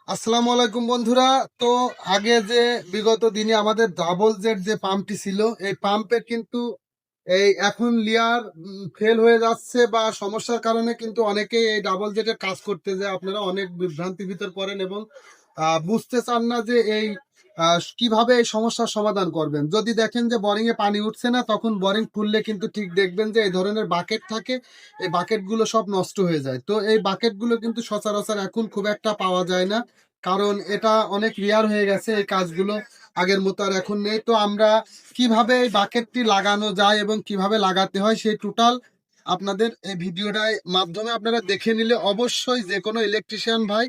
আসসালামু আলাইকুম বন্ধুরা। তো আগে যে বিগত দিনে আমাদের ডাবল জেড যে পাম্পটি ছিল, এই পাম্পের কিন্তু এই এখন লিয়ার ফেল হয়ে যাচ্ছে বা সমস্যার কারণে কিন্তু অনেকেই এই ডাবল জেডের কাজ করতে যায় আপনারা অনেক বিভ্রান্তির ভিতর পড়েন এবং বুঝতে চান না যে এই কিভাবে এই সমস্যার সমাধান করবেন। যদি দেখেন যে বোরিং এ পানি উঠছে না, তখন বোরিং খুললে কিন্তু ঠিক দেখবেন যে এই ধরনের বাকেট থাকে, এই বাকেটগুলো সব নষ্ট হয়ে যায়। তো এই বাকেটগুলো কিন্তু সচরাচর এখন খুব একটা পাওয়া যায় না, কারণ এটা অনেক রেয়ার হয়ে গেছে। এই কাজগুলো আগের মতো আর এখন নেই। তো আমরা কিভাবে এই বাকেটটি লাগানো যায় এবং কিভাবে লাগাতে হয় সেই টোটাল আপনাদের এই ভিডিওটার মাধ্যমে আপনারা দেখে নিলে অবশ্যই যে কোনো ইলেকট্রিশিয়ান ভাই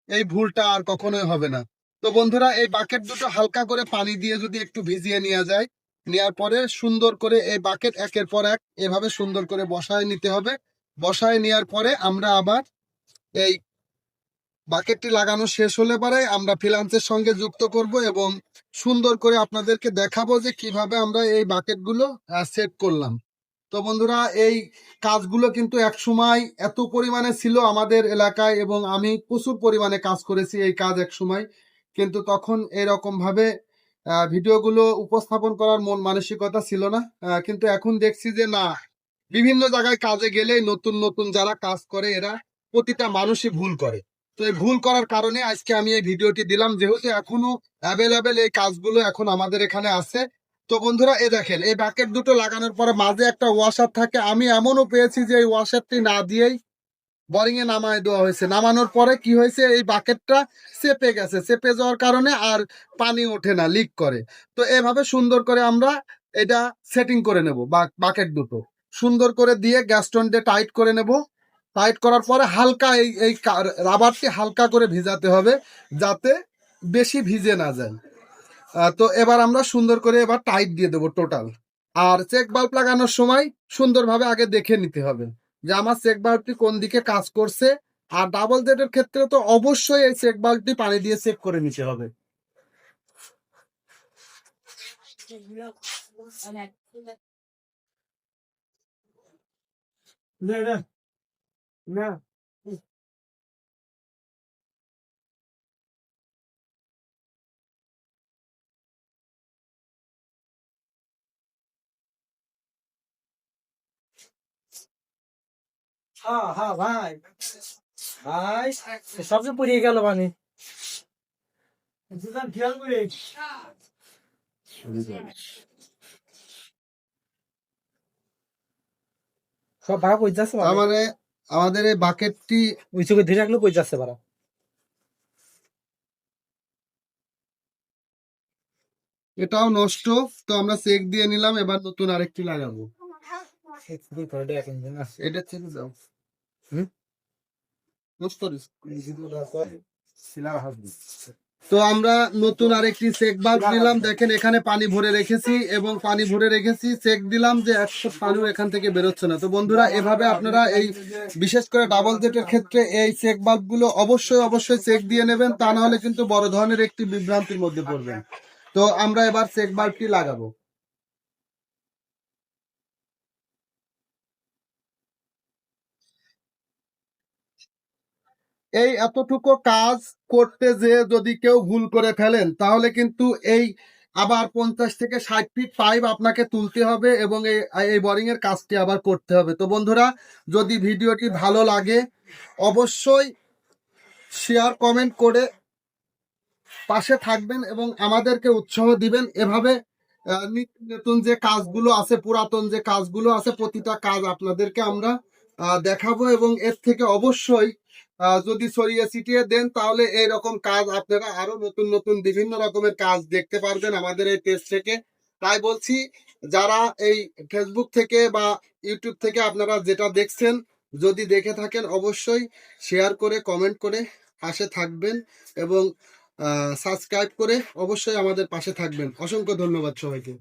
এই ভুলটা আর কখনোই হবে না। তো বন্ধুরা, এই বাকেট দুটো হালকা করে পানি দিয়ে যদি একটু ভিজিয়ে নেওয়া যায়, নেওয়ার পরে সুন্দর করে এই বাকেট একের পর এক এভাবে সুন্দর করে বসায় নিতে হবে। বসায় নেওয়ার পরে আমরা আবার এই বাকেটটি লাগানো শেষ হলে পরে আমরা ফিলান্সের সঙ্গে যুক্ত করব এবং সুন্দর করে আপনাদেরকে দেখাবো যে কিভাবে আমরা এই বাকেটগুলো সেট করলাম। তো বন্ধুরা, এই কাজগুলো কিন্তু এক সময় এত পরিমাণে ছিল আমাদের এলাকায় এবং আমি প্রচুর পরিমাণে কাজ করেছি এই কাজ এক সময়, কিন্তু তখন এরকম ভাবে ভিডিওগুলো উপস্থাপন করার মন মানসিকতা ছিল না। কিন্তু এখন দেখছি যে না, বিভিন্ন জায়গায় কাজে গেলেই নতুন নতুন যারা কাজ করে এরা প্রতিটা মানুষই ভুল করে। তো এই ভুল করার কারণে আজকে আমি এই ভিডিওটি দিলাম, যেহেতু এখনো অ্যাভেলেবেল এই কাজগুলো এখন আমাদের এখানে আছে। তো বন্ধুরা, এ দেখেন এই বাকেট দুটো লাগানোর পরে মাঝে একটা ওয়াশার থাকে। আমি এমনও পেয়েছি যে এই ওয়াশারটি না দিয়েই বোরিং এ নামায় দেওয়া হয়েছে। নামানোর পরে কি হয়েছে, এই বাকেটটা চেপে গেছে। চেপে যাওয়ার কারণে আর পানি ওঠে না, লিক করে। তো এভাবে সুন্দর করে আমরা এটা সেটিং করে নেব। বাকেট দুটো সুন্দর করে দিয়ে গ্যাস্টন দিয়ে টাইট করে নেব। টাইট করার পরে হালকা এই এই রাবারটি হালকা করে ভিজাতে হবে, যাতে বেশি ভিজে না যায়। তো এবার আমরা সুন্দর করে এবার টাইট দিয়ে দেবো টোটাল। আর চেক বাল্ব লাগানোর সময় সুন্দরভাবে আগে দেখে নিতে হবে যে আমার চেক বাল্বটি কোন দিকে কাজ করছে। আর ডাবল জেটের ক্ষেত্রে তো অবশ্যই এই চেক বাল্বটি পানি দিয়ে চেক করে নিতে হবে। হ্যাঁ হ্যাঁ ভাই ভাই সবচেয়ে পড়িয়ে গেল মানে খেয়াল করে সব ভাড়া কই যাচ্ছে তার মানে মানে আমাদের এই বাকেটটি ওই চোখে ধীরে রাখলে কই যাচ্ছে ভাড়া এটাও নষ্ট। তো আমরা চেক দিয়ে নিলাম, এবার নতুন আরেকটি লাগাবো। এটা ছেড়ে দাও। হুম? নষ্ট তো আমরা নতুন আরেকটি চেক বাল্ব নিলাম। দেখেন এখানে পানি ভরে রেখেছি এবং পানি ভরে রেখেছি, চেক দিলাম যে 100 পানি এখান থেকে বেরোচ্ছে না। তো বন্ধুরা, এভাবে আপনারা এই বিশেষ করে ডাবল জেটের ক্ষেত্রে এই চেক বাল্ব গুলো অবশ্যই অবশ্যই চেক দিয়ে নেবেন, তা না হলে কিন্তু বড় ধরনের একটি বিভ্রান্তির মধ্যে পড়বেন। তো আমরা এবার চেক বাল্বটি লাগাবো। এই এতটুকু কাজ করতে যে যদি কেউ ভুল করে ফেলেন, তাহলে কিন্তু এই আবার 50 থেকে 60 ফিট পাইপ আপনাকে তুলতে হবে এবং এই এই বোরিং এর কাজটি আবার করতে হবে। তো বন্ধুরা, যদি ভিডিওটি ভালো লাগে অবশ্যই শেয়ার কমেন্ট করে পাশে থাকবেন এবং আমাদেরকে উৎসাহ দিবেন। এভাবে নিত্য নতুন যে কাজগুলো আছে, পুরাতন যে কাজগুলো আছে, প্রতিটা কাজ আপনাদেরকে আমরা দেখাবো এবং এর থেকে অবশ্যই যদি ছড়িয়ে ছিটিয়ে দেন, তাহলে এইরকম কাজ আপনারা আরো নতুন নতুন বিভিন্ন রকমের কাজ দেখতে পারবেন আমাদের এই পেজ থেকে। তাই বলছি, যারা এই ফেসবুক থেকে বা ইউটিউব থেকে আপনারা যেটা দেখছেন, যদি দেখে থাকেন অবশ্যই শেয়ার করে কমেন্ট করে পাশে থাকবেন এবং সাবস্ক্রাইব করে অবশ্যই আমাদের পাশে থাকবেন। অসংখ্য ধন্যবাদ সবাইকে।